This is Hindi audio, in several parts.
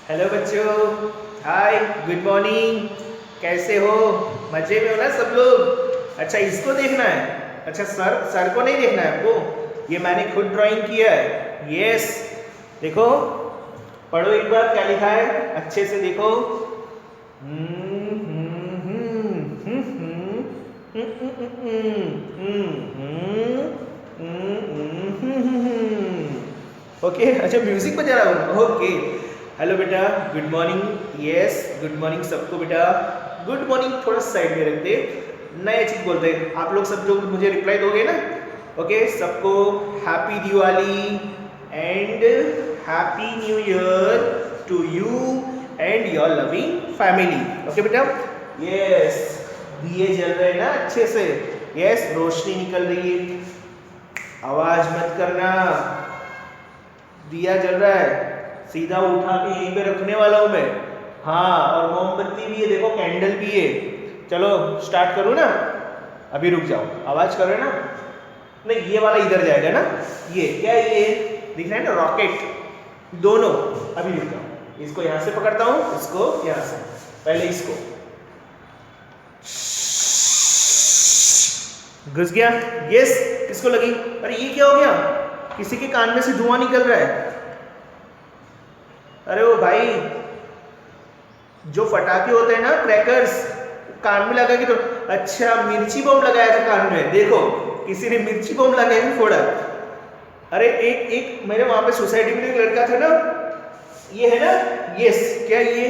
हेलो बच्चों, हाय, गुड मॉर्निंग। कैसे हो? मजे में हो ना सब लोग? अच्छा, इसको देखना है। अच्छा, सर को नहीं देखना है आपको। ये मैंने खुद ड्राइंग किया है। यस, देखो, पढ़ो एक बार क्या लिखा है, अच्छे से देखो। ओके, अच्छा म्यूजिक बजा रहा हूँ। ओके, हेलो बेटा, good morning. Yes, good morning सबको बेटा। गुड मॉर्निंग थोड़ा साइड में रख दे, नए चीज बोलते हैं। आप लोग सब जो मुझे रिप्लाई दोगे ना, ओके, सबको happy Diwali and happy new year to you and your loving family. Okay बेटा। यस, दिए जल रहे हैं ना अच्छे से। यस, रोशनी निकल रही है, आवाज मत करना। दिया जल रहा है, सीधा उठा के यहीं पे रखने वाला हूं मैं। हाँ, और मोमबत्ती भी है, देखो कैंडल भी है। चलो स्टार्ट करूँ ना? अभी रुक जाओ, आवाज कर रहे ना? नहीं, ये वाला इधर जाएगा ना। ये क्या है, ये दिख रहा है ना, रॉकेट। दोनों। अभी रुक जाओ, इसको यहां से पकड़ता हूं, इसको यहां से। पहले इसको घुस गया। यस, किसको लगी? अरे ये क्या हो गया? किसी के कान में से धुआं निकल रहा है। अरे वो भाई, जो फटाके होते हैं ना, क्रैकर्स, कान में लगा के तो। अच्छा, मिर्ची बम लगाया था कान में, देखो किसी ने मिर्ची बम लगा के फोड़ा। अरे एक मेरे वहां पे सोसाइटी में एक लड़का था ना, ये है ना, यस, क्या ये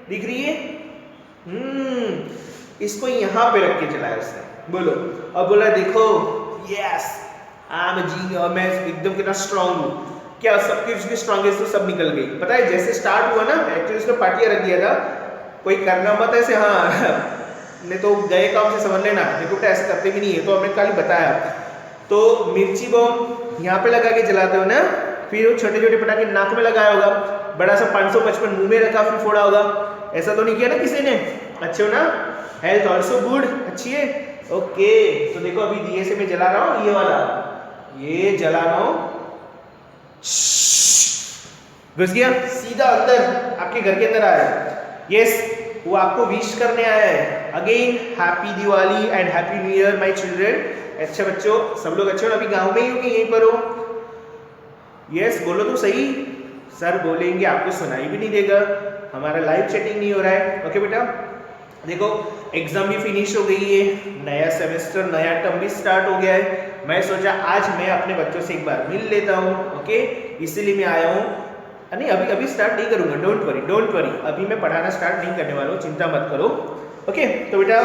दिख रही है? इसको यहाँ पे रख के चलाया उसने। बोलो, और बोला देखो, yes I am a genius, मैं एकदम कितना स्ट्रांग हूँ। क्या सबकी उसकी स्ट्रांगेस्ट तो सब निकल गई। पता है जैसे स्टार्ट हुआ ना, एक्चुअली उसने पार्टियां रख दिया था। कोई करना मत ऐसे, हाँ नहीं तो गए काम से समझ लेना। देखो ऐसे करते भी नहीं है, तो हमने कल बताया। तो मिर्ची बम यहाँ पे लगा के जलाते हो ना, फिर वो छोटे छोटे पटाखे नाक में लगाया होगा, बड़ा सा 555 मुंह में रखा फिर फोड़ा होगा। ऐसा तो नहीं किया ना किसी ने? अच्छे हो ना? हेल्थ ऑल्सो गुड, अच्छी है। ओके, तो देखो अभी दिए से मैं जला रहा हूँ, ये वाला, ये जला रहा हूँ। घुस गया सीधा अंदर, आपके घर के अंदर आया। यस, वो आपको विश करने आया है। Again happy Diwali and happy new year my children. अच्छा बच्चों, सब लोग अच्छे हो? अभी गांव में ही हो कि यहीं पर हो? यस, बोलो तो सही। सर बोलेंगे, आपको सुनाई भी नहीं देगा, हमारा लाइव चैटिंग नहीं हो रहा है। ओके बेटा, देखो एग्जाम भी फिनिश हो गई है, नया सेमेस्टर नया टर्म भी स्टार्ट हो गया है। मैं सोचा आज मैं अपने बच्चों से एक बार मिल लेता हूँ। ओके, इसीलिए मैं आया हूँ। नहीं, अभी स्टार्ट नहीं करूँगा, डोंट वरी, अभी मैं पढ़ाना स्टार्ट नहीं करने वाला हूँ, चिंता मत करो। ओके, तो बेटा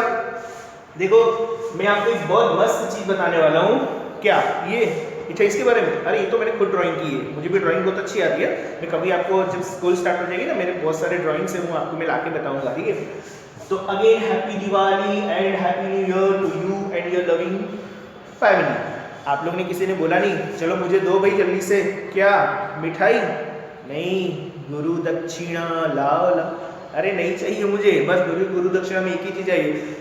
देखो, मैं आपको एक बहुत मस्त चीज़ बताने वाला हूँ। क्या ये? अच्छा, इसके बारे में? अरे ये तो मैंने खुद ड्राइंग की है, मुझे भी ड्राइंग बहुत अच्छी आती है। मैं कभी आपको जब स्कूल स्टार्ट हो जाएगी ना, मेरे बहुत सारे ड्राइंग्स हैं, वो आपको मैं लाके बताऊंगा, ठीक है? तो again happy Diwali and happy new year to you and your loving family. आप लोग ने किसी ने बोला नहीं, चलो मुझे दो भाई जल्दी से, क्या मिठाई? नहीं, गुरु दक्षिणा लाओ ला। अरे नहीं चाहिए मुझे, बस गुरु दक्षिणा में एक ही चीज चाहिए,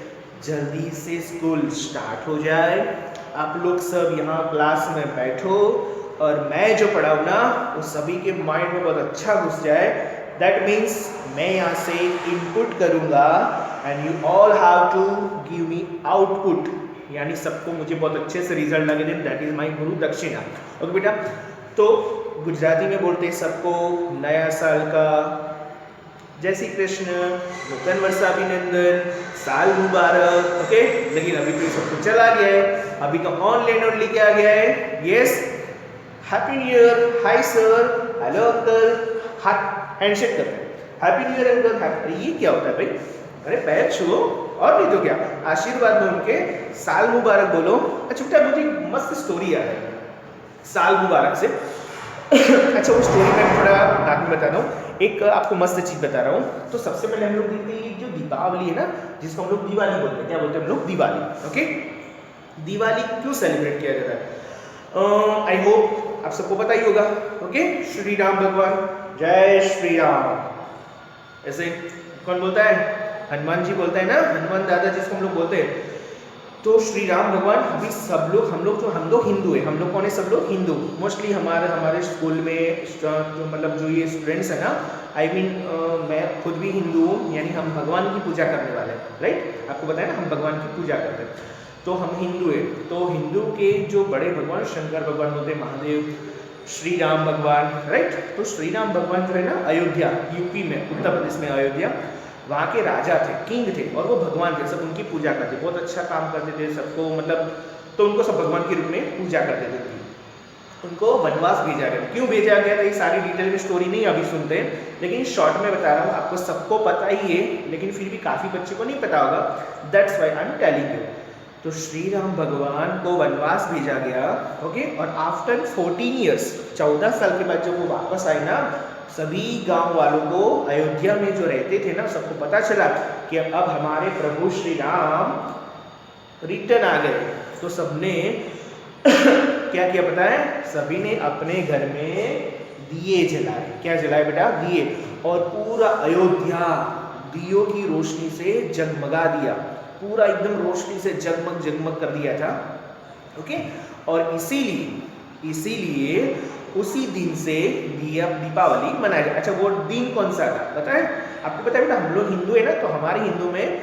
जल्दी से स्कूल स्टार्ट हो जाए, आप लोग सब यहाँ क्लास में बैठो, और मैं जो पढ़ाऊँ ना वो सभी के माइंड में बहुत अच्छा घुस जाए। दैट मीन्स मैं यहाँ से इनपुट करूँगा and you all have to give me output, यानी सबको मुझे बहुत अच्छे से रिजल्ट लगे दें। दैट इज माई गुरु दक्षिणा। ओके बेटा, तो गुजराती में बोलते हैं सबको नया साल का जय श्री कृष्ण, नूतन वर्षाभिनंदन, साल मुबारक। ओके, लेकिन अभी तो सब कुछ चला गया है, अभी तो ऑनलाइन ओनली क्या गया है? Yes, happy new year, hi sir, hello uncle, हाथ हैंडशेक करते हैं, happy new year uncle, happy. ये क्या होता है भाई? अरे पैर छुओ, और नहीं तो क्या, आशीर्वाद में उनके साल मुबारक बोलो। अच्छा बेटा, मुझे मस्त स्टोरी याद है साल मुबारक से। अच्छा, वो स्टोरी मैं थोड़ा बाद में बताता हूँ। एक आपको मस्त चीज बता रहा हूँ। तो सबसे पहले हम लोग देखते हैं जो दीपावली है ना, जिसको हम लोग दिवाली बोलते हैं। क्या बोलते हैं हम लोग? दिवाली। ओके, दिवाली क्यों सेलिब्रेट किया जाता है? आई होप आप सबको पता ही होगा। ओके, श्री राम भगवान, जय श्री राम। ऐसे कौन बोलता है? हनुमान जी बोलते हैं ना, हनुमान दादा जिसको हम लोग बोलते हैं। तो श्री राम भगवान अभी सब लोग हम लोग हिंदू है, हम लोग कौन है, सब लोग हिंदू मोस्टली हमारे स्कूल में मतलब जो ये स्टूडेंट्स है ना, आई मीन मैं खुद भी हिंदू हूँ, यानी हम भगवान की पूजा करने वाले हैं, राइट। आपको पता है ना हम भगवान की पूजा करते हैं, तो हम हिंदू है। तो हिंदू के जो बड़े भगवान शंकर भगवान होते हैं, महादेव, श्री राम भगवान, राइट। तो श्री राम भगवान जो है ना अयोध्या, यूपी में, उत्तर प्रदेश में अयोध्या, वहाँ के राजा थे, किंग थे, और वो भगवान थे, सब उनकी पूजा करते, बहुत अच्छा काम करते थे सबको, मतलब तो उनको सब भगवान के रूप में पूजा करते थे। उनको वनवास भेजा गया, क्यों भेजा गया था ये सारी डिटेल में स्टोरी नहीं अभी सुनते हैं, लेकिन शॉर्ट में बता रहा हूँ, आपको सबको पता ही है, लेकिन फिर भी काफ़ी बच्चे को नहीं पता होगा, that's why I am telling you. तो श्री राम भगवान को वनवास भेजा गया, ओके, और आफ्टर 14 ईयर्स, 14 साल के बाद जब वो वापस आए ना, सभी गांव वालों को, अयोध्या में जो रहते थे ना, सबको पता चला कि अब हमारे प्रभु श्री राम रिटर्न आ गए। तो सबने क्या किया पता है, सभी ने अपने घर में दिए जलाए। क्या जलाए बेटा, दिए, और पूरा अयोध्या दियों की रोशनी से जगमगा दिया, पूरा एकदम रोशनी से जगमग जगमग कर दिया था, ओके। और इसीलिए उसी दिन से दीपावली मनाया जाए। अच्छा, वो दिन कौन सा था पता है आपको? पता है बेटा, हम लोग हिंदू है ना, तो हमारे हिंदू में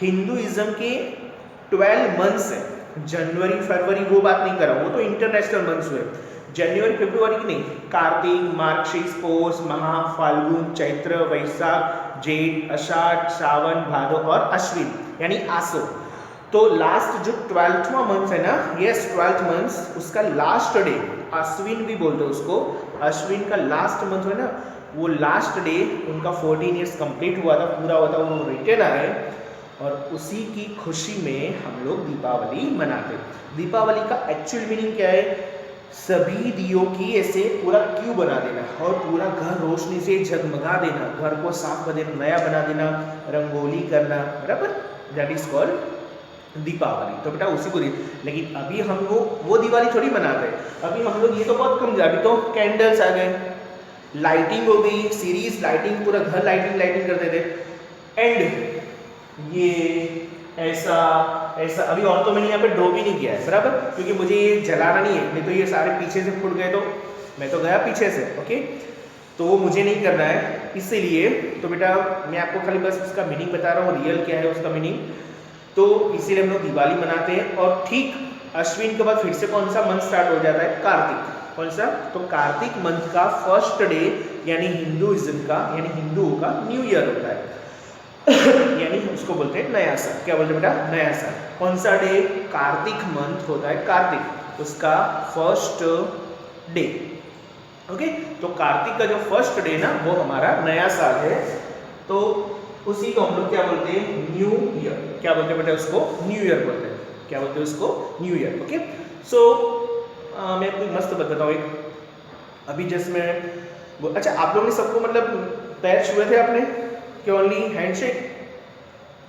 हिंदुइज्म के 12 मंथ्स है, जनवरी फरवरी वो बात नहीं कर रहा, वो तो इंटरनेशनल मंथ्स हुए, जनवरी फरवरी की नहीं, कार्तिक, मार्गशीर्ष, पौष, महा, फाल्गुन, चैत्र, वैशाख, जेठ, आषाढ़, श्रावण, भादो और अश्विन यानी आसो। तो लास्ट जो 12वां मंथ है ना, यस 12th मंथ, उसका लास्ट डे, अश्विन भी बोलते हैं उसको, अश्विन का लास्ट मंथ है ना, वो लास्ट डे उनका 14 ईयर्स कंप्लीट हुआ था, पूरा हुआ था, वो रिटर्न आए, और उसी की खुशी में हम लोग दीपावली मनाते हैं। दीपावली का एक्चुअल मीनिंग क्या है? सभी दियों की ऐसे पूरा क्यू बना देना और पूरा घर रोशनी से जगमगा देना, घर को साफ कर देना, नया बना देना, रंगोली करना, बराबर, दैट इज कॉल्ड दीपावली। तो बेटा उसी को लेकिन अभी हम वो दिवाली थोड़ी मनाते हैं, अभी हम लोग ये तो बहुत कम, अभी तो कैंडल्स आ गए, लाइटिंग हो गई, सीरीज लाइटिंग, पूरा घर लाइटिंग करते थे। एंड ये ऐसा अभी और तो मैंने यहाँ पे ड्रॉ भी नहीं किया है, बराबर, क्योंकि मुझे ये जलाना नहीं है, नहीं तो ये सारे पीछे से फूट गए तो मैं तो गया पीछे से, ओके, तो वो मुझे नहीं करना है, इसीलिए तो बेटा मैं आपको खाली बस उसका मीनिंग बता रहा हूँ, रियल क्या है उसका मीनिंग। तो इसीलिए हम लोग दिवाली मनाते हैं। और ठीक अश्विन के बाद फिर से कौन सा मंथ स्टार्ट हो जाता है? कार्तिक। कौन सा? तो कार्तिक मंथ का फर्स्ट डे यानी हिंदुइज्म का, यानी हिंदुओं का न्यू ईयर होता है यानी उसको बोलते हैं नया साल। क्या बोलते हैं बेटा? नया साल। कौन सा डे? कार्तिक मंथ होता है, कार्तिक उसका फर्स्ट डे, ओके। तो कार्तिक का जो फर्स्ट डे ना वो हमारा नया साल है, तो उसी को हम लोग क्या बोलते हैं? New year. क्या बोलते हैं बेटा? उसको न्यू ईयर बोलते हैं। क्या बोलते हैं उसको? New year, okay. सो मैं आपको मस्त बात बताऊँ एक, अभी जस्ट मैं अच्छा आप लोगों ने सबको मतलब पैर छुए थे आपने कि ओनली हैंडशेक?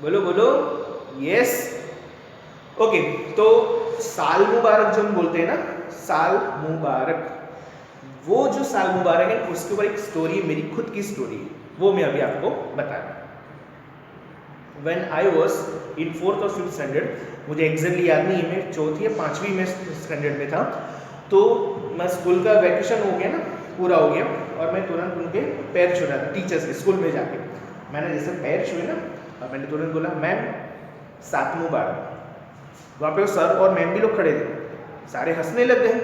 बोलो बोलो यस, ओके। तो साल मुबारक जो हम बोलते हैं ना, साल मुबारक, वो जो साल मुबारक है उसके ऊपर एक स्टोरी है, मेरी खुद की स्टोरी है, वो मैं अभी आपको बता रहा हूँ। When I was in 4th और 5th स्टैंडर्ड, मुझे एग्जैक्टली याद नहीं है, मैं 4th या 5वीं में स्टैंडर्ड में था, तो मैं स्कूल का वैकेशन हो गया ना, पूरा हो गया, और मैं तुरंत उनके पैर छू रहा था टीचर्स के, स्कूल में जाके मैंने जैसे पैर छुए ना, और मैंने तुरंत बोला मैम सात मुबारक। वहाँ पे वो सर और मैम भी लोग खड़े थे, सारे हंसने लग गए।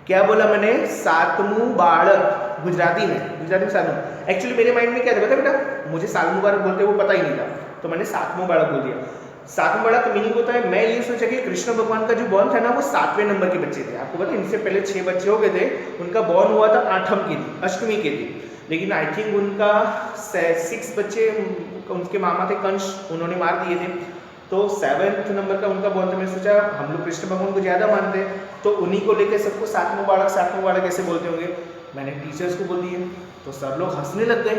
क्या बोला मैंने? सातमू बालक, गुजराती में सातमू। एक्चुअली मेरे माइंड में क्या था बेटा, मुझे साल मुबारक बोलते वो पता ही नहीं था, तो मैंने सातमू बालक बोल दिया। सातमू बालक का मीनिंग होता है, मैं ये सोचा कि कृष्ण भगवान का जो बॉर्न था ना वो 7वें नंबर के बच्चे थे। आपको पता है इनसे पहले 6 बच्चे हो गए थे, उनका बॉर्न हुआ था 8वीं के दिन, अष्टमी के दिन, लेकिन आई थिंक उनका 6 बच्चे उनके मामा थे कंस, उन्होंने मार दिए थे, तो 7th नंबर का उनका बॉर्न था। मैं सोचा हम लोग कृष्ण भगवान को ज़्यादा मानते हैं, तो उन्हीं को लेकर सबको सातमू बालक ऐसे बोलते होंगे। मैंने टीचर्स को बोल दिए, तो सब लोग हंसने लग गए,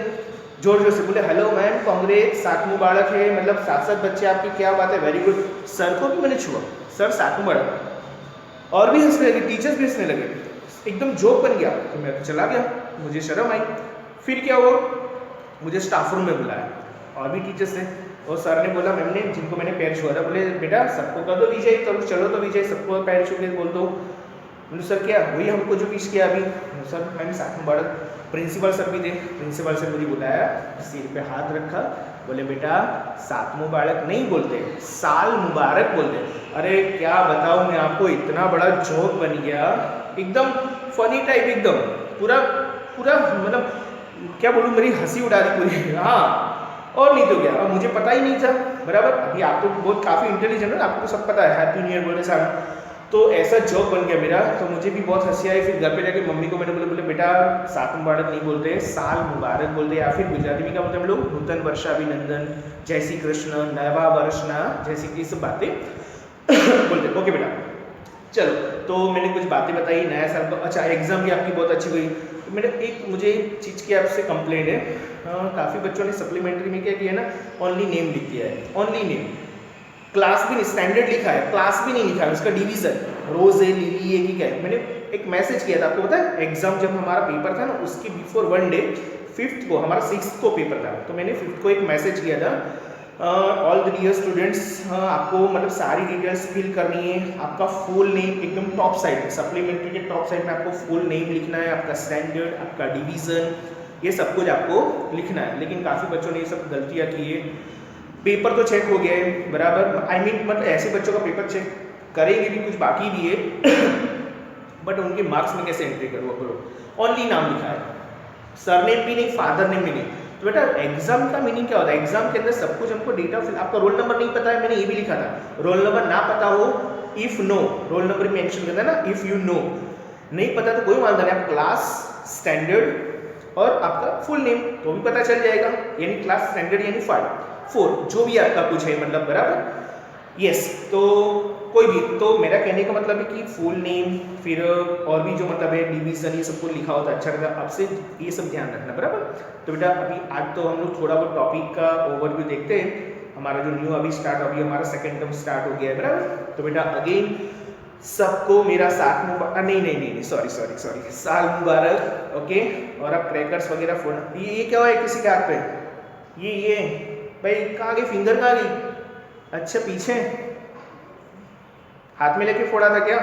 जोर जोर से बोले हेलो मैम कांग्रेस, सातमू बालक है, मतलब 7 बच्चे आपकी, क्या बात है, वेरी गुड। सर को भी मैंने छुआ, सर सातमू बालक, और भी हंसने लगे, टीचर्स भी हंसने लगे, एकदम जोक बन गया। तो मैं चला गया, मुझे शर्म आई। फिर क्या हुआ, मुझे स्टाफ रूम में बुलाया, और भी टीचर्स थे, और सर ने बोला, मैम ने जिनको मैंने पैर छुआ था, बोले बेटा सबको कर दो विजय, तो चलो तो विजय सबको पैर छू के बोल दो। बोले सर क्या वही हमको जो विश किया अभी। सर मैंने साथ मुबारक। प्रिंसिपल सर भी थे, प्रिंसिपल सर मुझे बुलाया, सिर पे हाथ रखा, बोले बेटा सात मुबारक नहीं बोलते, साल मुबारक बोलते। अरे क्या बताऊँ मैं आपको, इतना बड़ा जोक बन गया, एकदम फनी टाइप, एकदम पूरा पूरा मतलब क्या बोलूँ, मेरी हंसी उड़ा दी पूरी। हाँ और नहीं तो क्या, अब मुझे पता ही नहीं था बराबर। अभी आप तो बहुत काफ़ी इंटेलिजेंट है, आपको तो सब पता है, हैप्पी न्यू ईयर बोलने साल। तो ऐसा जोक बन गया मेरा, तो मुझे भी बहुत हंसी आई। फिर घर पे जाके मम्मी को मैंने बोले बेटा सात मुबारक नहीं बोलते, साल मुबारक बोलते, या फिर गुजराती में क्या बोलते हैं हम लोग, नूतन वर्षाभिनंदन, जय श्री कृष्ण, नवा वर्षना, जैसी ये सब बातें बोलते। ओके बेटा चलो, तो मैंने कुछ बातें बताई नया साल को। अच्छा एग्जाम भी आपकी बहुत अच्छी हुई। तो मैंने मुझे एक चीज़ की आपसे कंप्लेंट है, काफ़ी बच्चों ने सप्लीमेंट्री में क्या किया ना, ओनली नेम लिख दिया है, ओनली नेम, क्लास भी नहीं, स्टैंडर्ड लिखा है, क्लास भी नहीं लिखा है, उसका डिवीजन रोज है, लिली है कि क्या है। मैंने एक मैसेज किया था, आपको पता है एग्जाम जब हमारा पेपर था ना, उसके बिफोर 1 डे 5th को, हमारा 6th को पेपर था, तो मैंने 5th को एक मैसेज किया था, ऑल द डियर स्टूडेंट्स, आपको मतलब सारी डिटेल्स फिल करनी है, आपका फुल नेम एकदम टॉप साइड में, सप्लीमेंट्री के टॉप साइड में आपको फुल नेम लिखना है, आपका स्टैंडर्ड, आपका डिवीजन, ये सब कुछ आपको लिखना है। लेकिन काफ़ी बच्चों ने ये सब गलतियाँ की है। पेपर तो चेक हो गया है बराबर, आई मीन मतलब ऐसे बच्चों का पेपर चेक करेंगे भी, कुछ बाकी भी है बट उनके मार्क्स में कैसे एंट्री करो, ओनली नाम लिखा है, सरनेम भी नहीं, फादर नेम भी नहीं। तो बेटा एग्जाम का मीनिंग क्या होता है, एग्जाम के अंदर सब कुछ हमको डेटा फिल, आपका रोल नंबर नहीं पता है, मैंने ये भी लिखा था, रोल नंबर ना पता हो, if no, roll number mention करता है ना, इफ यू नो, नहीं पता तो कोई मानता नहीं, आप क्लास, स्टैंडर्ड और आपका फुल नेम तो भी पता चल जाएगा, यानी क्लास स्टैंडर्ड यानी 4 जो भी आपका कुछ है मतलब बराबर। यस तो कोई भी, तो मेरा कहने का मतलब है कि फुल नेम, फिर और भी जो मतलब है डिवीजन, ये सब कुछ लिखा होता है अच्छा रहता है, आपसे ये सब ध्यान रखना बराबर। तो बेटा अभी आज तो हम लोग थोड़ा बहुत टॉपिक का ओवरव्यू देखते हैं, हमारा जो न्यू अभी स्टार्ट, अभी हमारा सेकेंड टर्म स्टार्ट हो गया है बराबर। तो बेटा अगेन सबको मेरा साथ मुबारक, नहीं सॉरी साल मुबारक। ओके, और अब क्रैकर्स वगैरह फोड़, ये क्या हुआ है किसी के हाथ पे, ये भाई कहाँ गई फिंगर, कहाँ गई, अच्छा पीछे हाथ में लेके फोड़ा था क्या,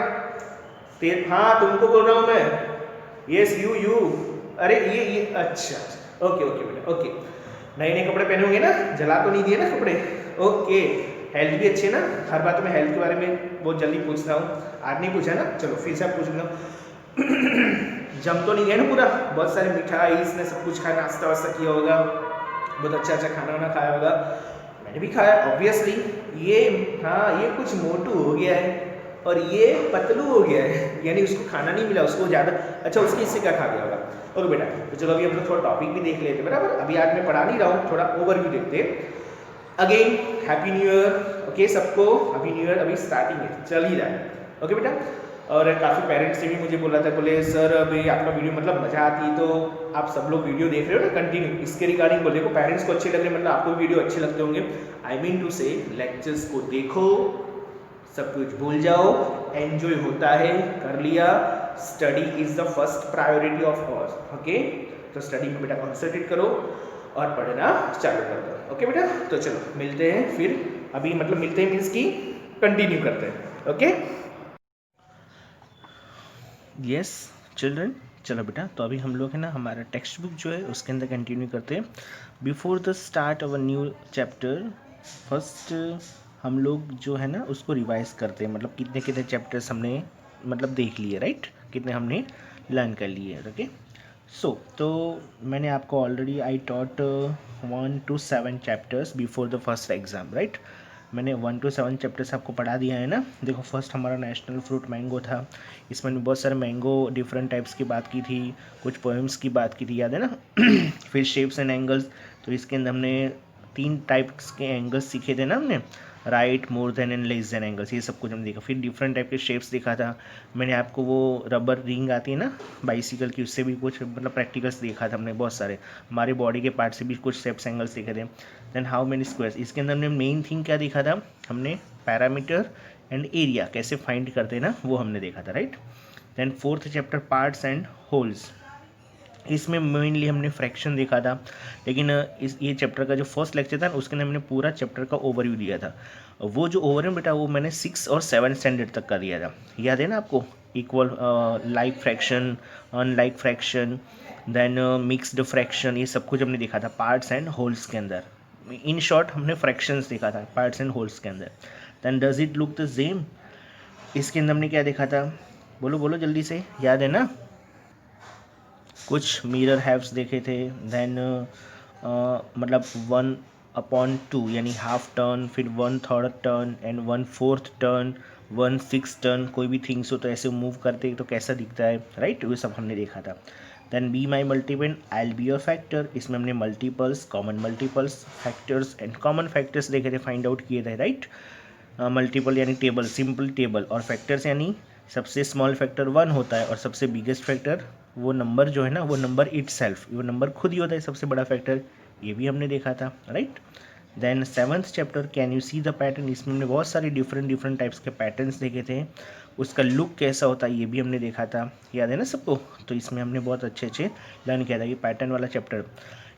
हाँ तुमको बोल रहा हूँ मैं, यस यू, अरे ये अच्छा ओके बेटा ओके, नए कपड़े पहने होंगे ना, जला तो नहीं दिए ना कपड़े, ओके, हेल्थ भी अच्छी है ना, हर बात में हेल्थ के बारे में बहुत जल्दी पूछता हूँ, आज नहीं पूछा ना, चलो फिर से आप पूछ लो। जम तो नहीं गया ना पूरा, बहुत सारी मिठाई इसने सब कुछ खाया, नाश्ता वास्ता किया होगा, बहुत अच्छा खाना वाना खाया होगा, मैंने भी खाया ऑब्वियसली। ये हाँ ये कुछ मोटू हो गया है और ये पतलू हो गया है, यानी उसको खाना नहीं मिला, उसको ज़्यादा, अच्छा उसके हिस्से क्या खा गया होगा। ओके बेटा, तो चलो अभी हम लोग थोड़ा टॉपिक भी देख लेते हैं बराबर, अभी आज मैं पढ़ा नहीं रहा हूँ, थोड़ा ओवरव्यू देखते हैं। Again happy new year, okay सबको हैप्पी न्यू ईयर, अभी स्टार्टिंग है, चल ही रहा है, ओके बेटा। और काफ़ी पेरेंट्स ने भी मुझे बोला था, बोले सर अभी आपका वीडियो मतलब मज़ा आती है, तो आप सब लोग वीडियो देख रहे हो ना कंटिन्यू, इसके रिगार्डिंग बोले को पेरेंट्स को अच्छे लग रहे, मतलब आपको भी वीडियो अच्छे लगते होंगे, आई मीन टू से लेक्चर्स को देखो, सब कुछ भूल जाओ, एंजॉय होता है, कर लिया, study is the first priority of ours, okay. तो स्टडी में बेटा कॉन्सेंट्रेट करो और पढ़ना चालू कर दो, ओके बेटा। तो चलो मिलते हैं फिर, अभी मतलब मिलते हैं मीन्स की कंटिन्यू करते हैं, ओके यस चिल्ड्रन। चलो बेटा, तो अभी हम लोग है ना हमारा टेक्स्ट बुक जो है उसके अंदर कंटिन्यू करते हैं। Before the start our new chapter, first हम लोग जो है ना उसको रिवाइज करते हैं, मतलब कितने कितने चैप्टर्स हमने मतलब देख लिए, राइट, कितने हमने लर्न कर लिए, ओके। सो तो मैंने आपको already I taught 1 to 7 chapters before the first exam, right. मैंने 1 to 7 चैप्टर्स आपको पढ़ा दिया है ना। देखो फर्स्ट हमारा नेशनल फ्रूट मैंगो था, इसमें मैंने बहुत सारे मैंगो डिफरेंट टाइप्स की बात की थी, कुछ पोएम्स की बात की थी, याद है ना। फिर शेप्स एंड एंगल्स, तो इसके अंदर हमने 3 टाइप्स के एंगल्स सीखे थे ना हमने, right, more than and less than angles, ये सब कुछ हमने देखा। फिर डिफरेंट टाइप के शेप्स दिखा था मैंने आपको, वो रबर रिंग आती है ना बाइसिकल की, उससे भी कुछ मतलब प्रैक्टिकल्स देखा था हमने, बहुत सारे हमारे बॉडी के पार्ट से भी कुछ शेप्स एंगल्स दिखे थे। देन हाउ मेनी स्क्वायर्स, इसके अंदर हमने मेन थिंग क्या देखा था, हमने पैरामीटर एंड एरिया कैसे फाइंड करते हैं ना, वो हमने देखा था, right. Then 4th chapter parts and wholes, इसमें मेनली हमने फ्रैक्शन देखा था, लेकिन इस ये चैप्टर का जो फर्स्ट लेक्चर था उसके अंदर हमने पूरा चैप्टर का ओवरव्यू दिया था। वो जो ओवरव्यू बेटा वो मैंने 6 और 7 स्टैंडर्ड तक का दिया था, याद है ना आपको? Equal, like fraction, unlike fraction, then mixed fraction, ये सब कुछ हमने देखा था पार्ट्स एंड होल्स के अंदर। इन शॉर्ट हमने फ्रैक्शंस देखा था पार्ट्स एंड होल्स के अंदर। Then does it look the same, इसके अंदर हमने क्या देखा था? बोलो बोलो जल्दी से, याद है ना? कुछ मिरर हैव्स देखे थे, देन मतलब 1/2 यानी हाफ टर्न, फिर 1/3 टर्न एंड 1/4 टर्न, 1/6 टर्न, कोई भी थिंग्स हो तो ऐसे मूव करते तो कैसा दिखता है, राइट? वो सब हमने देखा था। Then be my multiple, I be your factor, इसमें हमने multiples, common multiples, factors and common factors देखे थे, फाइंड आउट किए थे, राइट? मल्टीपल यानी टेबल, सिंपल टेबल, और फैक्टर्स यानी सबसे स्मॉल फैक्टर 1 होता है और सबसे बिगेस्ट फैक्टर वो नंबर जो है ना वो नंबर इटसेल्फ, वो नंबर खुद ही होता है सबसे बड़ा फैक्टर, ये भी हमने देखा था, right? Then 7th chapter can you see the pattern, इसमें हमने बहुत सारे डिफरेंट टाइप्स के पैटर्न्स देखे थे, उसका लुक कैसा होता है ये भी हमने देखा था, याद है ना सबको? तो इसमें हमने बहुत अच्छे लर्न किया था ये पैटर्न वाला चैप्टर।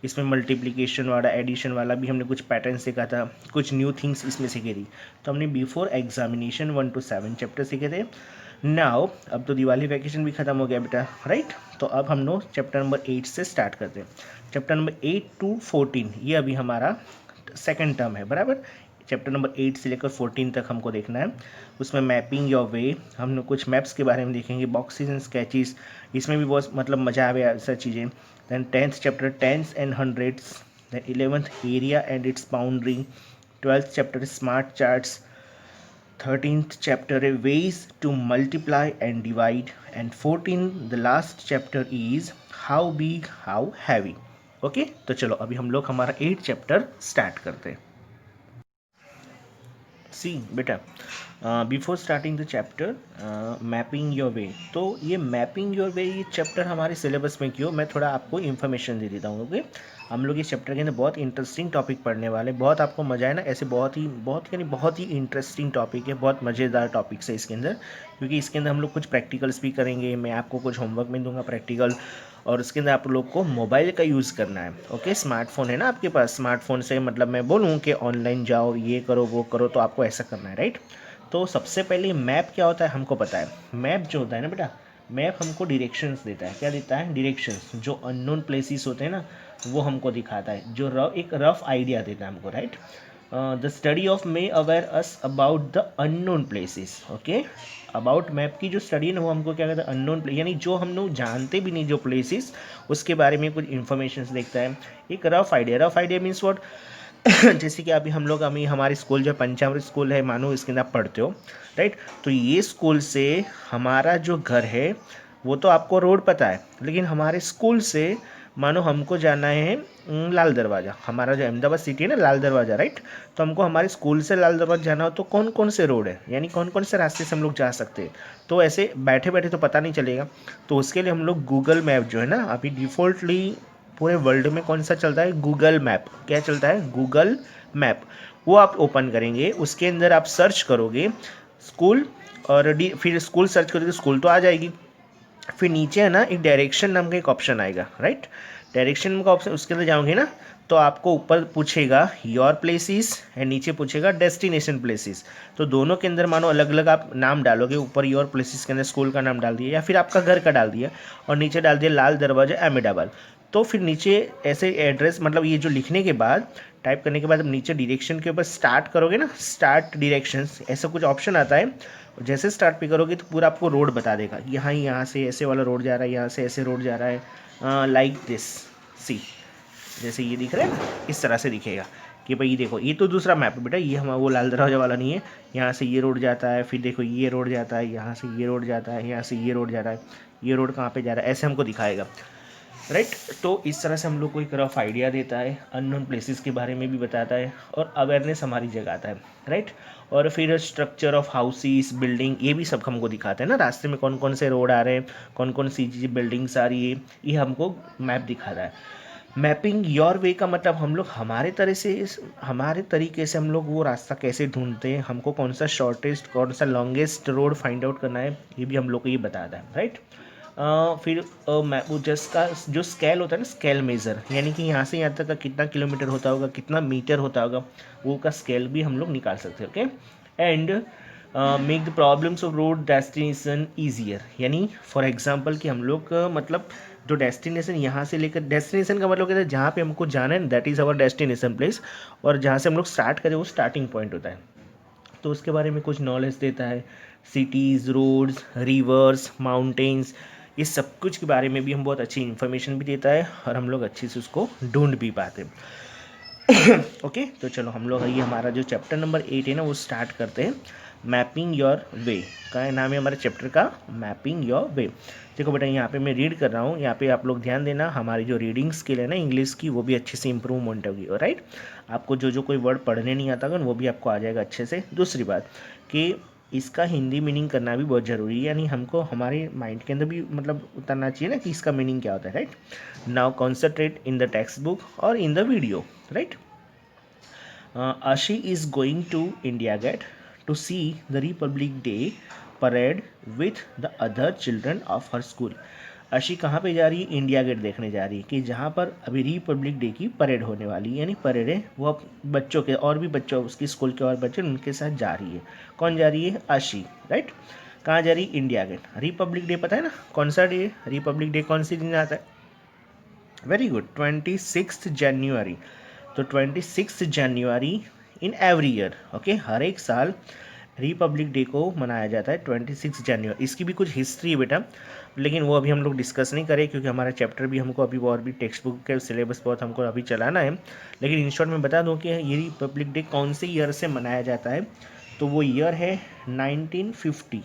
इसमें मल्टीप्लिकेशन वाला, एडिशन वाला भी हमने कुछ पैटर्न सीखा था, कुछ न्यू थिंग्स इसमें सीखी थी। तो हमने बिफोर एग्जामिनेशन 1 to 7 चैप्टर सीखे थे। नाउ अब तो दिवाली वैकेशन भी खत्म हो गया बेटा, राइट? तो अब हम लोग चैप्टर नंबर 8 से स्टार्ट करते हैं। चैप्टर नंबर 8 to 14 ये अभी हमारा सेकेंड टर्म है, बराबर? चैप्टर नंबर 8 से लेकर 14 तक हमको देखना है। उसमें मैपिंग योर वे, हम लोग कुछ मैप्स के बारे में देखेंगे, बॉक्सेस एंड स्केचेस, इसमें भी बहुत मतलब मजा आवे ऐसा चीज़ें। Then 10th chapter tens and hundreds, then 11th area and its boundary, 12th chapter smart charts, 13th chapter ways to multiply and divide, and 14 the last chapter is how big how heavy। Okay तो चलो अभी हम लोग हमारा 8 चैप्टर स्टार्ट करते हैं। सी बेटा, before starting the chapter mapping your way, तो ये मैपिंग योर वे ये चैप्टर हमारे सिलेबस में क्यों, मैं थोड़ा आपको इन्फॉर्मेशन दे देता हूँ। ओके, हम लोग इस चैप्टर के अंदर बहुत इंटरेस्टिंग टॉपिक पढ़ने वाले, बहुत आपको मजा है ना, ऐसे बहुत यानी बहुत ही इंटरेस्टिंग टॉपिक है, बहुत मज़ेदार टॉपिक्स है इसके अंदर, क्योंकि इसके अंदर हम लोग कुछ प्रैक्टिकल्स भी करेंगे, मैं आपको कुछ होमवर्क में दूंगा प्रैक्टिकल, और उसके अंदर आप लोग को मोबाइल का यूज़ करना है। ओके, स्मार्टफोन है ना आपके पास, स्मार्टफोन से मतलब मैं बोलूँ कि ऑनलाइन जाओ, ये करो वो करो, तो आपको ऐसा करना है, राइट? तो सबसे पहले मैप क्या होता है हमको पता है। मैप जो होता है ना बेटा, मैप हमको डायरेक्शंस देता है। क्या देता है? डायरेक्शंस। जो अननोन प्लेसेस होते हैं ना वो हमको दिखाता है, जो एक रफ आइडिया देता है हमको, right? The study of May aware us about the unknown places. Okay, about map की जो स्टडी है ना वो हमको क्या कहता है? अननोन प्लेस, यानी जो हम लोग जानते भी नहीं जो प्लेसेस, उसके बारे में कुछ इन्फॉर्मेशन देखता है। एक rough idea, rough idea means what जैसे कि अभी हम लोग हमारे स्कूल जो पंचामृत स्कूल है, मानो इसके अंदर आप पढ़ते हो, राइट? तो ये स्कूल से हमारा जो घर है वो तो आपको रोड पता है, लेकिन हमारे स्कूल से मानो हमको जाना है लाल दरवाज़ा, हमारा जो अहमदाबाद सिटी है ना, लाल दरवाज़ा, राइट? तो हमको हमारे स्कूल से लाल दरवाज़ा जाना हो तो कौन कौन से रोड है, यानी कौन कौन से रास्ते से हम लोग जा सकते हैं। तो ऐसे बैठे बैठे तो पता नहीं चलेगा, तो उसके लिए हम लोग गूगल मैप जो है ना, अभी डिफ़ॉल्टली पूरे वर्ल्ड में कौन सा चलता है? Google map. क्या चलता है? Google map. वो आप ओपन करेंगे, उसके अंदर आप सर्च करोगे स्कूल, और फिर स्कूल सर्च करोगे, स्कूल तो आ जाएगी। फिर नीचे है ना एक डायरेक्शन नाम का एक ऑप्शन आएगा, राइट? डायरेक्शन का ऑप्शन, उसके अंदर जाओगे ना तो आपको ऊपर पूछेगा योर प्लेसेस एंड नीचे पूछेगा डेस्टिनेशन प्लेसेस। तो दोनों के अंदर मानो अलग अलग आप नाम डालोगे, ऊपर योर प्लेसेस के अंदर स्कूल का नाम डाल दिया या फिर आपका घर का डाल दिया, और नीचे डाल दिया लाल दरवाजा अहमदाबाद। तो फिर नीचे ऐसे एड्रेस, मतलब ये जो लिखने के बाद, टाइप करने के बाद अब नीचे डायरेक्शन के ऊपर स्टार्ट करोगे ना, स्टार्ट डायरेक्शंस ऐसा कुछ ऑप्शन आता है। जैसे स्टार्ट पे करोगे तो पूरा आपको रोड बता देगा, यहाँ से ऐसे वाला रोड जा रहा है, यहाँ से ऐसे रोड जा रहा है, लाइक दिस। सी जैसे ये दिख रहा है ना, इस तरह से दिखेगा कि भाई देखो ये तो दूसरा मैप है बेटा, ये हमारा वो लाल दरवाजा वाला नहीं है। यहाँ से ये रोड जाता है, फिर देखो ये रोड जाता है, यहाँ से ये रोड जाता है, यहाँ से ये रोड जा रहा है, ये रोड कहाँ पे जा रहा है, ऐसे हमको दिखाएगा, राइट? तो इस तरह से हम लोग को एक रफ आइडिया देता है, अननोन प्लेसेस के बारे में भी बताता है, और अवेयरनेस हमारी जगाता है, राइट? और फिर स्ट्रक्चर ऑफ हाउसेस, बिल्डिंग, ये भी सब हमको दिखाता है ना, रास्ते में कौन कौन से रोड आ रहे हैं, कौन कौन सी चीज़ें बिल्डिंग्स आ रही है, ये हमको मैप दिखाता है। मैपिंग योर वे का मतलब हम लोग हमारे तरीके से हम लोग वो रास्ता कैसे ढूंढते हैं, हमको कौन सा शॉर्टेस्ट कौन सा लॉन्गेस्ट रोड फाइंड आउट करना है, ये भी हम लोग को ये बताता है, राइट? फिर वो जस्ट का जो स्केल होता है ना, स्केल मेज़र, यानी कि यहाँ से यहाँ तक का कितना किलोमीटर होता होगा, कितना मीटर होता होगा, वो का स्केल भी हम लोग निकाल सकते हैं। Okay, and make the problems of road destination easier, यानी फॉर एग्जांपल कि हम लोग मतलब जो डेस्टिनेशन यहाँ से लेकर, डेस्टिनेशन का मतलब कहते हैं जहाँ पे हमको जाना है, that is our destination place, और जहाँ से हम लोग स्टार्ट करें वो स्टार्टिंग पॉइंट होता है। तो उसके बारे में कुछ नॉलेज देता है, सिटीज़, रोड्स, रिवर्स, माउंटेन्स, ये सब कुछ के बारे में भी हम बहुत अच्छी इन्फॉर्मेशन भी देता है, और हम लोग अच्छे से उसको ढूंढ भी पाते हैं। ओके, तो चलो हम लोग ये हमारा जो चैप्टर नंबर 8 है ना वो स्टार्ट करते हैं। मैपिंग योर वे का नाम है हमारे चैप्टर का, मैपिंग योर वे। देखो बेटा, यहाँ पे मैं रीड कर रहा हूँ, यहाँ पे आप लोग ध्यान देना, हमारी जो रीडिंग स्किल है ना इंग्लिश की, वो भी अच्छे से इम्प्रूवमेंट होगी। राइट, आपको जो कोई वर्ड पढ़ने नहीं आता वो भी आपको आ जाएगा अच्छे से। दूसरी बात कि इसका हिंदी मीनिंग करना भी बहुत ज़रूरी है, यानी हमको हमारे माइंड के अंदर भी मतलब उतरना चाहिए ना कि इसका मीनिंग क्या होता है। Right, now concentrate in the text book और in the video. Right, Ashi is going to India Gate to see the Republic Day parade with the other children of her school. अशी कहाँ पे जा रही है? इंडिया गेट देखने जा रही है, कि जहाँ पर अभी रिपब्लिक डे की परेड होने वाली है, यानी परेड है वो बच्चों के और भी बच्चों उसकी स्कूल के और बच्चे उनके साथ जा रही है। कौन जा रही है? आशी। राइट, कहाँ जा रही है? India gate. रिपब्लिक डे पता है ना कौन सा डे है? रिपब्लिक डे कौन सी दिन आता है? वेरी गुड, 26 जनवरी। तो 26 जनवरी इन एवरी ईयर, ओके, हर एक साल रिपब्लिक डे को मनाया जाता है 26 जनवरी। इसकी भी कुछ हिस्ट्री है बेटा, लेकिन वो अभी हम लोग डिस्कस नहीं करें, क्योंकि हमारा चैप्टर भी हमको अभी और भी टेक्स्ट बुक के सिलेबस बहुत हमको अभी चलाना है। लेकिन इन शॉर्ट में बता दूं कि ये रिपब्लिक डे कौन से ईयर से मनाया जाता है। तो वो ईयर है 1950,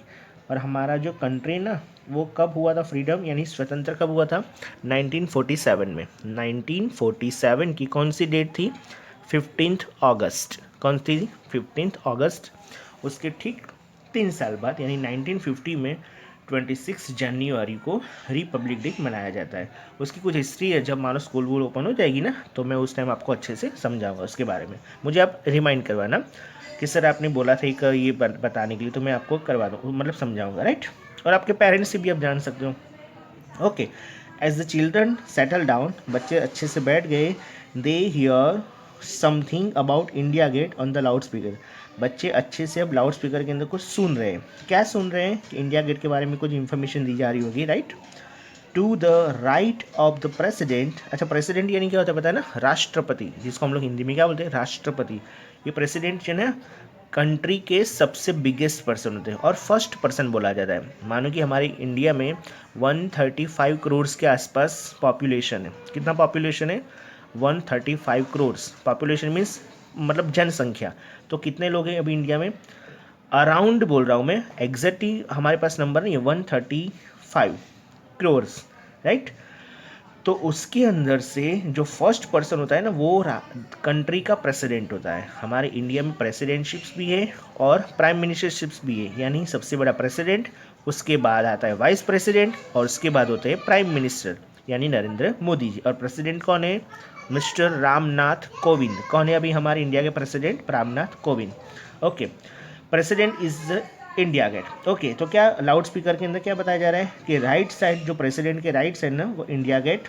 और हमारा जो कंट्री ना वो कब हुआ था फ्रीडम, यानी स्वतंत्र कब हुआ था? 1947 में। 1947 की कौन सी डेट थी? 15 अगस्त। कौन सी? 15 अगस्त। उसके ठीक 3 साल बाद यानी 1950 में 26 जनवरी को रिपब्लिक डे मनाया जाता है। उसकी कुछ हिस्ट्री है, जब मानो स्कूल वूल ओपन हो जाएगी ना तो मैं उस टाइम आपको अच्छे से समझाऊंगा उसके बारे में। मुझे आप रिमाइंड करवाना कि सर आपने बोला था एक ये बताने के लिए, तो मैं आपको करवा दूँ, मतलब समझाऊंगा। राइट, और आपके पेरेंट्स से भी आप जान सकते हो। Okay, as the children settle down, बच्चे अच्छे से बैठ गए, they hear something about India gate on the loudspeaker. बच्चे अच्छे से अब लाउड स्पीकर के अंदर कुछ सुन रहे हैं। क्या सुन रहे हैं? कि इंडिया गेट के बारे में कुछ इन्फॉर्मेशन दी जा रही होगी। Right, to the right of the president. अच्छा, प्रेसिडेंट यानी क्या होता है पता है ना? राष्ट्रपति, जिसको हम लोग हिंदी में क्या बोलते हैं? राष्ट्रपति। ये प्रेसिडेंट जो है कंट्री के सबसे बिगेस्ट पर्सन होते हैं और फर्स्ट पर्सन बोला जाता है। मानो कि हमारे इंडिया में 135 करोड़ के आसपास पॉपुलेशन है। कितना पॉपुलेशन है? 135 करोड़। पॉपुलेशन मीन्स मतलब जनसंख्या। तो कितने लोग हैं अभी इंडिया में? अराउंड बोल रहा हूँ मैं, एग्जैक्टली हमारे पास नंबर नहीं है, 135 करोड़। राइट, तो उसके अंदर से जो फर्स्ट पर्सन होता है ना वो कंट्री का प्रेसिडेंट होता है। हमारे इंडिया में प्रेसिडेंटशिप्स भी है और प्राइम मिनिस्टरशिप्स भी है, यानी सबसे बड़ा प्रेसिडेंट, उसके बाद आता है वाइस प्रेसिडेंट, और उसके बाद होते हैं प्राइम मिनिस्टर यानी नरेंद्र मोदी जी। और प्रेसिडेंट कौन है? मिस्टर रामनाथ कोविंद। कौन है अभी हमारे इंडिया के president? Ramnath Kovind. Okay, president is India gate. Okay, तो क्या लाउड स्पीकर के अंदर क्या बताया जा रहा है कि राइट साइड, जो प्रेसिडेंट के राइट साइड ना वो India gate,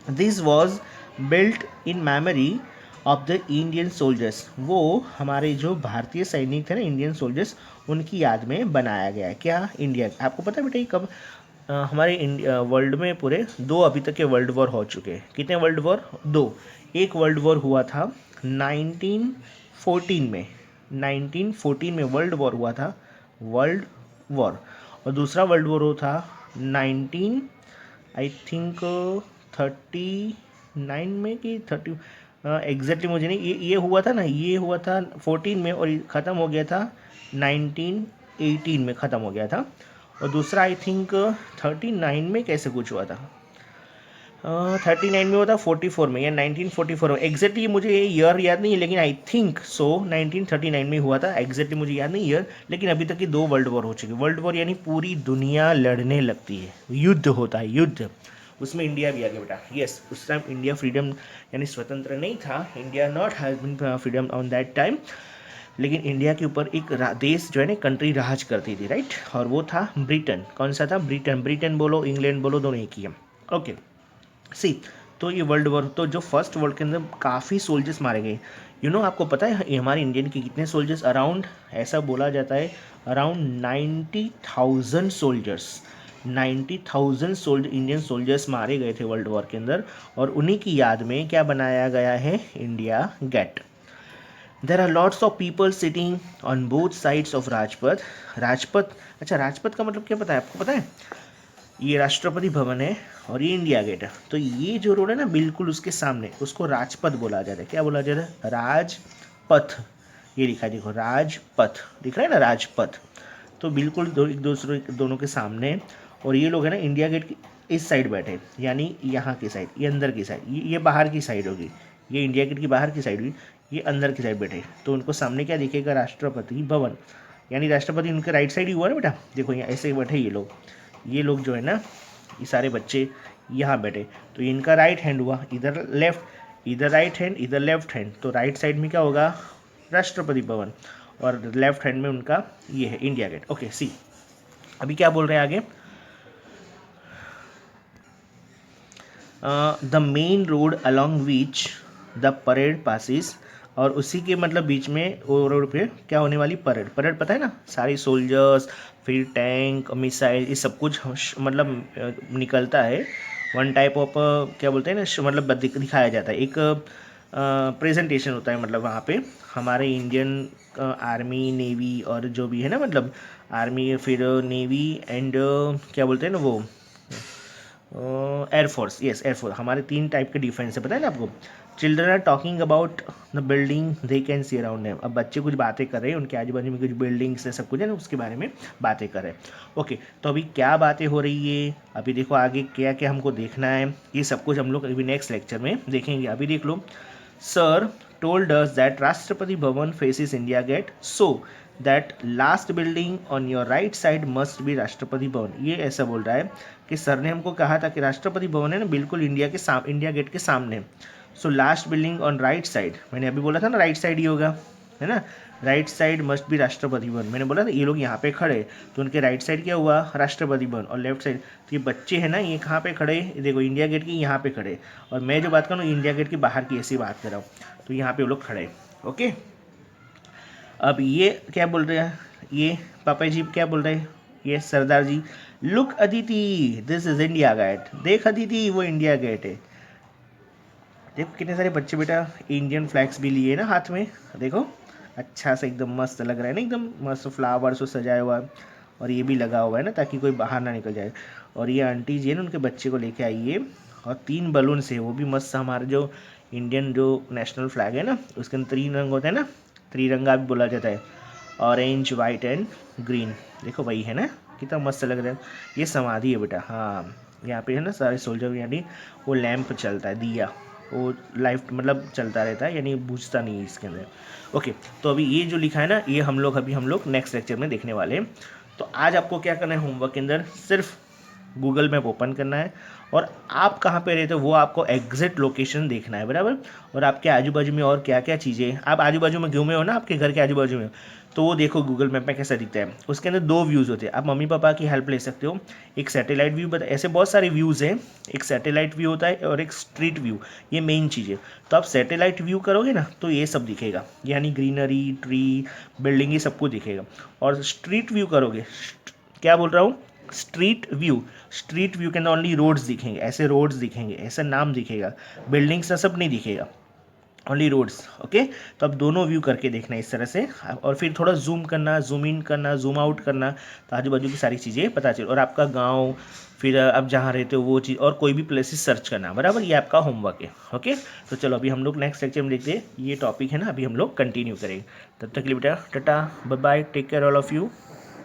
this was built in memory of the Indian soldiers. वो हमारे जो भारतीय सैनिक थे ना, इंडियन सोल्जर्स, उनकी याद में बनाया गया है। क्या? इंडिया। आपको पता है बेटा ये कब हमारे इंडिया वर्ल्ड में पूरे 2 अभी तक के वर्ल्ड वॉर हो चुके हैं। कितने वर्ल्ड वॉर? 2। एक वर्ल्ड वॉर हुआ था 1914 में, 1914 में वर्ल्ड वॉर हुआ था, वर्ल्ड वॉर। और दूसरा वर्ल्ड वॉर हुआ था 19 आई थिंक 39 में कि 30, एग्जैक्टली मुझे नहीं, ये हुआ था ना, ये हुआ था 14 में और ख़त्म हो गया था 1918 में ख़त्म हो गया था। और दूसरा आई थिंक 39 में कैसे कुछ हुआ था, 39 में हुआ था 44 में या 1944 में। एग्जैक्टली मुझे ये ईयर याद नहीं है, लेकिन आई थिंक सो 1939 में हुआ था। एग्जैक्टली मुझे याद नहीं ईयर, लेकिन अभी तक की 2 वर्ल्ड वॉर हो चुकी है। वर्ल्ड वॉर यानी पूरी दुनिया लड़ने लगती है, युद्ध होता है, युद्ध। उसमें इंडिया भी आ गया बेटा। यस, उस टाइम इंडिया फ्रीडम यानी स्वतंत्र नहीं था। India not has been freedom on that time. लेकिन इंडिया के ऊपर एक देश जो है ना, कंट्री राज करती थी, राइट, और वो था ब्रिटेन। कौन सा था? ब्रिटेन। ब्रिटेन बोलो, इंग्लैंड बोलो, दोनों एक ही है। ओके सी, तो ये वर्ल्ड वॉर, तो जो फर्स्ट वर्ल्ड के अंदर काफ़ी सोल्जर्स मारे गए। आपको पता है ये हमारे इंडियन के कितने सोल्जर्स? अराउंड, ऐसा बोला जाता है, अराउंड 90,000 सोल्जर्स, 90,000 इंडियन सोल्जर्स मारे गए थे वर्ल्ड वॉर के अंदर। और उन्हीं की याद में क्या बनाया गया है? India gate. There are lots of people sitting on both sides of Rajpath. Rajpath, अच्छा राजपथ का मतलब क्या पता है आपको? पता है, ये राष्ट्रपति भवन है और ये इंडिया गेट है। तो ये जो रोड है ना बिल्कुल उसके सामने, उसको राजपथ बोला जाता है। क्या बोला जाता है? राजपथ। ये लिखा है देखो, राजपथ दिख रहा है ना, राजपथ। तो बिल्कुल एक दूसरे दोनों के सामने। और ये लोग है ना इंडिया गेट की इस साइड बैठे, यानी यहाँ की साइड, ये अंदर की साइड, ये बाहर की साइड होगी, ये इंडिया गेट की बाहर की साइड हुई, ये अंदर की साइड बैठे। तो उनको सामने क्या दिखेगा? राष्ट्रपति भवन, यानी राष्ट्रपति उनके राइट साइड ही हुआ ना बेटा। देखो यहाँ ऐसे बैठे ये लोग जो है ना, ये सारे बच्चे यहाँ बैठे, तो इनका राइट हैंड हुआ, इधर लेफ्ट, इधर राइट हैंड, इधर लेफ्ट हैंड। तो राइट साइड में क्या होगा? राष्ट्रपति भवन, और लेफ्ट हैंड में उनका ये है इंडिया गेट। ओके सी, अभी क्या बोल रहे हैं आगे? The main road along which the parade passes, और उसी के मतलब बीच में वो रोड पे क्या होने वाली? परेड। परेड पता है ना, सारी सोल्जर्स, फिर टैंक, मिसाइल, ये सब कुछ मतलब निकलता है। वन टाइप ऑफ क्या बोलते हैं ना, मतलब दिखाया जाता है, एक प्रेजेंटेशन होता है, मतलब वहाँ पे हमारे इंडियन आर्मी, नेवी और जो भी है ना, मतलब आर्मी, फिर नेवी एंड क्या बोलते हैं ना वो, एयरफोर्स, यस एयरफोर्स। हमारे 3 टाइप के डिफेंस है, पता है ना आपको। Children are talking about the building they can see around them. अब बच्चे कुछ बातें कर रहे हैं, उनके आजू बाजू में कुछ बिल्डिंग्स है, सब कुछ है ना, उसके बारे में बातें कर रहे हैं। ओके, तो अभी क्या बातें हो रही है, अभी देखो आगे क्या क्या हमको देखना है, ये सब कुछ हम लोग अभी नेक्स्ट लेक्चर में देखेंगे। अभी देख लो, sir told us that Rashtrapati Bhavan faces India Gate, so that last building on your right side must be Rashtrapati Bhavan. ये ऐसा बोल रहा है कि सर ने हमको कहा था कि राष्ट्रपति भवन है ना बिल्कुल इंडिया गेट के सामने। So last building on right side, मैंने अभी बोला था ना राइट साइड ही होगा, है ना, right side must be Rashtrapati Bhavan. मैंने बोला था ये लोग यहाँ पे खड़े, तो उनके राइट साइड क्या हुआ? राष्ट्रपति भवन। और लेफ्ट साइड, तो ये बच्चे हैं ना, ये कहाँ पे खड़े? देखो इंडिया गेट की यहाँ पे खड़े, और मैं जो बात कर रहा हूँ इंडिया गेट की बाहर की ऐसी बात कर रहा हूँ। तो यहाँ पे वो लोग खड़े। ओके, अब ये क्या बोल रहे हैं? ये पापा जी क्या बोल रहे हैं? ये सरदार जी, look Aditi, this is India Gate. देख अदिति, वो इंडिया गेट है। देखो कितने सारे बच्चे बेटा इंडियन फ्लैग्स भी लिए ना हाथ में, देखो अच्छा सा एकदम मस्त लग रहा है ना, एकदम मस्त फ्लावर्स से सजाया हुआ है, और ये भी लगा हुआ है ना ताकि कोई बाहर ना निकल जाए। और ये आंटी जी है ना, उनके बच्चे को लेके आई है, और 3 बलून से, वो भी मस्त, हमारा जो इंडियन जो नेशनल फ्लैग है ना, उसके अंदर 3 रंग होते हैं ना, त्रिरंगा भी बोला जाता है, ऑरेंज, वाइट एंड ग्रीन। देखो वही है ना, कितना मस्त लग रहा है। ये समाधि है बेटा, हाँ यहाँ पे है ना सारे सोल्जर, यानी वो लैंप चलता है, दिया वो लाइफ मतलब चलता रहता है, यानी बुझता नहीं है इसके अंदर। ओके, तो अभी ये जो लिखा है ना, ये हम लोग नेक्स्ट लेक्चर में देखने वाले हैं। तो आज आपको क्या करना है, होमवर्क के अंदर सिर्फ गूगल मैप ओपन करना है, और आप कहाँ पे रहते हो वो आपको एग्जैक्ट लोकेशन देखना है, बराबर। और आपके आजू बाजू में और क्या क्या चीज़ें, आप आजू बाजू में घूमे हो ना, आपके घर के आजू बाजू में, तो वो देखो गूगल मैप में कैसा दिखता है। उसके अंदर 2 व्यूज़ होते हैं, आप मम्मी पापा की हेल्प ले सकते हो। एक सैटेलाइट व्यू, ऐसे बहुत सारे व्यूज़ हैं, एक सैटेलाइट व्यू होता है और एक स्ट्रीट व्यू, ये मेन चीज़ है। तो आप सैटेलाइट व्यू करोगे ना तो ये सब दिखेगा, यानी ग्रीनरी, ट्री, बिल्डिंग, ये सब कुछ दिखेगा। और स्ट्रीट व्यू करोगे, क्या बोल रहा हूँ, स्ट्रीट व्यू के अंदर ओनली रोड्स दिखेंगे, ऐसे रोड्स दिखेंगे, ऐसा नाम दिखेगा, बिल्डिंग्स सब नहीं दिखेगा, ओनली रोड्स। ओके, तो अब दोनों व्यू करके देखना इस तरह से, और फिर थोड़ा जूम करना, जूम इन करना, जूम आउट करना, तो आजू बाजू की सारी चीज़ें पता चले, और आपका गांव, फिर आप जहाँ रहते हो वो चीज़, और कोई भी प्लेसेस सर्च करना, बराबर। ये आपका होमवर्क है। ओके, तो चलो अभी हम लोग नेक्स्ट लेक्चर में देखते हैं, ये टॉपिक है ना, अभी हम लोग कंटिन्यू करेंगे। तब तक के लिए बेटा tata, bye bye, take care all of you.